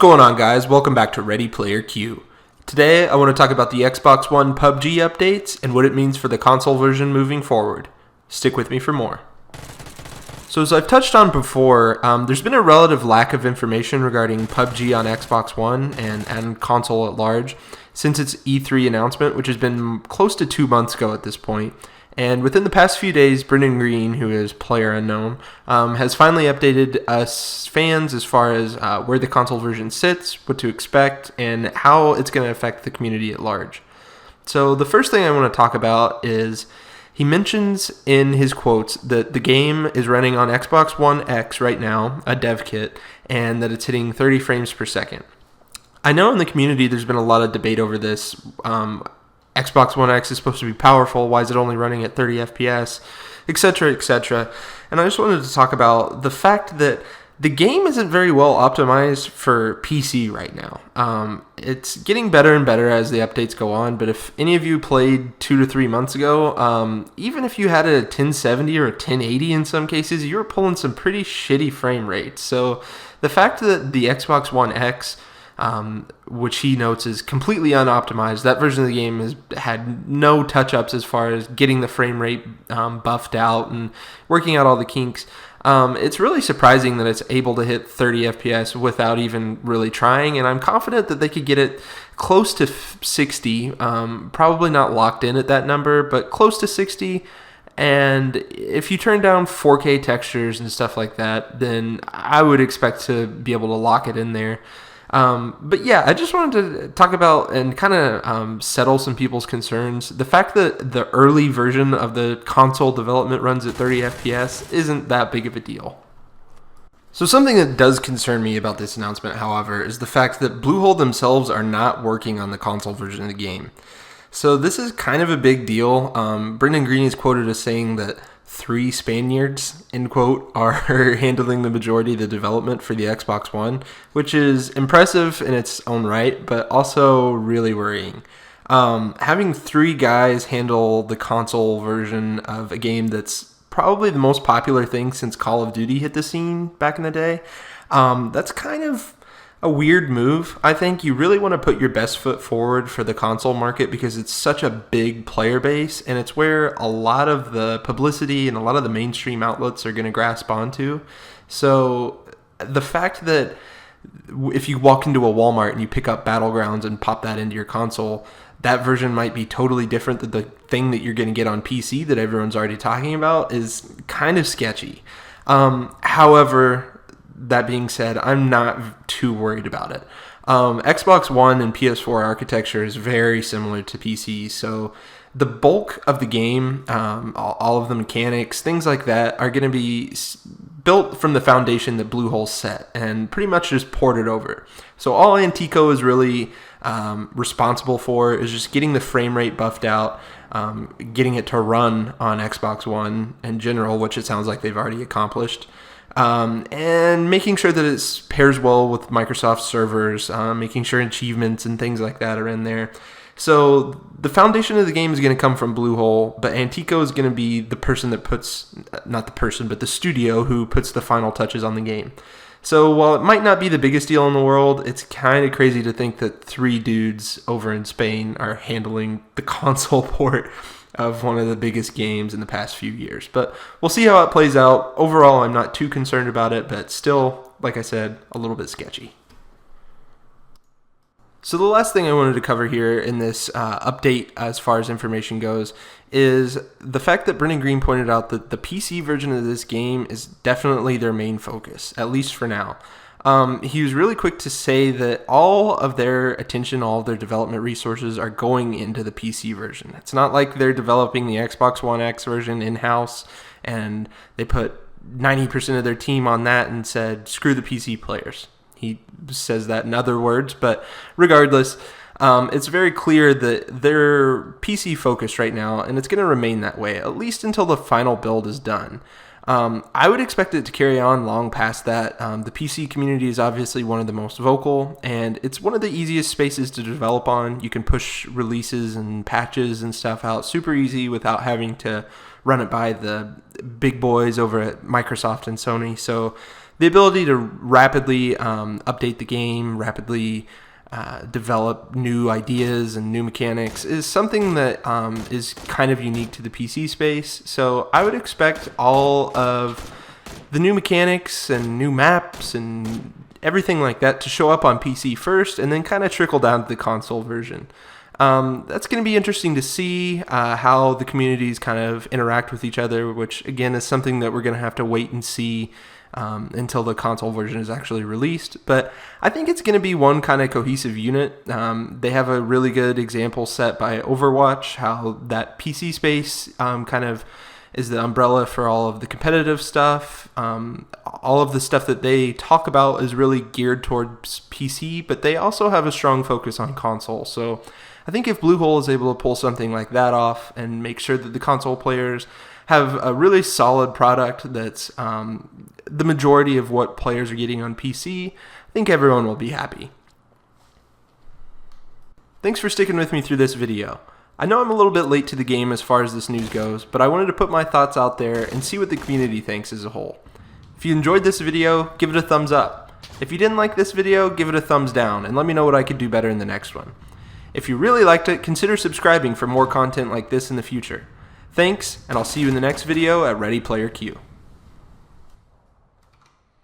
going on, guys? Welcome back to Ready Player Q. Today, I want to talk about the Xbox One PUBG updates and what it means for the console version moving forward. Stick with me for more. So as I've touched on before, there's been a relative lack of information regarding PUBG on Xbox One and console at large since its E3 announcement, which has been close to 2 months ago at this point. And within the past few days, Brendan Green, who is PlayerUnknown, has finally updated us fans as far as where the console version sits, what to expect, and how it's going to affect the community at large. So the first thing I want to talk about is he mentions in his quotes that the game is running on Xbox One X right now, a dev kit, and that it's hitting 30 frames per second. I know in the community there's been a lot of debate over this. Xbox One X is supposed to be powerful. Why is it only running at 30 FPS, etc., etc.? And I just wanted to talk about the fact that the game isn't very well optimized for PC right now. It's getting better and better as the updates go on, but if any of you played 2 to 3 months ago, even if you had a 1070 or a 1080 in some cases, you were pulling some pretty shitty frame rates. So the fact that the Xbox One X, which he notes is completely unoptimized. That version of the game has had no touch-ups as far as getting the frame rate buffed out and working out all the kinks. It's really surprising that it's able to hit 30 FPS without even really trying, and I'm confident that they could get it close to 60, probably not locked in at that number, but close to 60. And if you turn down 4K textures and stuff like that, then I would expect to be able to lock it in there. But yeah, I just wanted to talk about and kind of settle some people's concerns. The fact that the early version of the console development runs at 30 FPS isn't that big of a deal. So something that does concern me about this announcement, however, is the fact that Bluehole themselves are not working on the console version of the game. So this is kind of a big deal. Brendan Green is quoted as saying that 3 Spaniards, end quote, are handling the majority of the development for the Xbox One, which is impressive in its own right, but also really worrying. Having 3 guys handle the console version of a game that's probably the most popular thing since Call of Duty hit the scene back in the day, that's kind of a weird move. I think you really want to put your best foot forward for the console market because it's such a big player base and it's where a lot of the publicity and a lot of the mainstream outlets are going to grasp onto. So the fact that if you walk into a Walmart and you pick up Battlegrounds and pop that into your console, that version might be totally different than the thing that you're going to get on PC that everyone's already talking about is kind of sketchy. However, that being said, I'm not too worried about it. Xbox One and PS4 architecture is very similar to PC, so the bulk of the game, all of the mechanics, things like that, are going to be built from the foundation that Bluehole set and pretty much just ported over. So all Antico is really responsible for is just getting the frame rate buffed out, getting it to run on Xbox One in general, which it sounds like they've already accomplished. And making sure that it pairs well with Microsoft servers, making sure achievements and things like that are in there. So the foundation of the game is going to come from Bluehole, but Antico is going to be the person that puts, not the person, but the studio who puts the final touches on the game. So while it might not be the biggest deal in the world, it's kind of crazy to think that 3 dudes over in Spain are handling the console port of one of the biggest games in the past few years. But we'll see how it plays out. Overall, I'm not too concerned about it, but still, like I said, a little bit sketchy. So the last thing I wanted to cover here in this update as far as information goes is the fact that Brendan Green pointed out that the PC version of this game is definitely their main focus, at least for now. He was really quick to say that all of their attention, all of their development resources are going into the PC version. It's not like they're developing the Xbox One X version in-house and they put 90% of their team on that and said, screw the PC players. He says that in other words, but regardless, it's very clear that they're PC focused right now, and it's going to remain that way, at least until the final build is done. I would expect it to carry on long past that. The PC community is obviously one of the most vocal, and it's one of the easiest spaces to develop on. You can push releases and patches and stuff out super easy without having to run it by the big boys over at Microsoft and Sony. So The ability to rapidly update the game, rapidly develop new ideas and new mechanics is something that is kind of unique to the PC space. So I would expect all of the new mechanics and new maps and everything like that to show up on PC first and then kind of trickle down to the console version. That's going to be interesting to see how the communities kind of interact with each other, which again is something that we're going to have to wait and see until the console version is actually released. But I think it's going to be one kind of cohesive unit. They have a really good example set by Overwatch, how that PC space kind of is the umbrella for all of the competitive stuff. All of the stuff that they talk about is really geared towards PC, but they also have a strong focus on console. So I think if Bluehole is able to pull something like that off and make sure that the console players have a really solid product that's the majority of what players are getting on PC, I think everyone will be happy. Thanks for sticking with me through this video. I know I'm a little bit late to the game as far as this news goes, but I wanted to put my thoughts out there and see what the community thinks as a whole. If you enjoyed this video, give it a thumbs up. If you didn't like this video, give it a thumbs down and let me know what I could do better in the next one. If you really liked it, consider subscribing for more content like this in the future. Thanks, and I'll see you in the next video at Ready Player Q.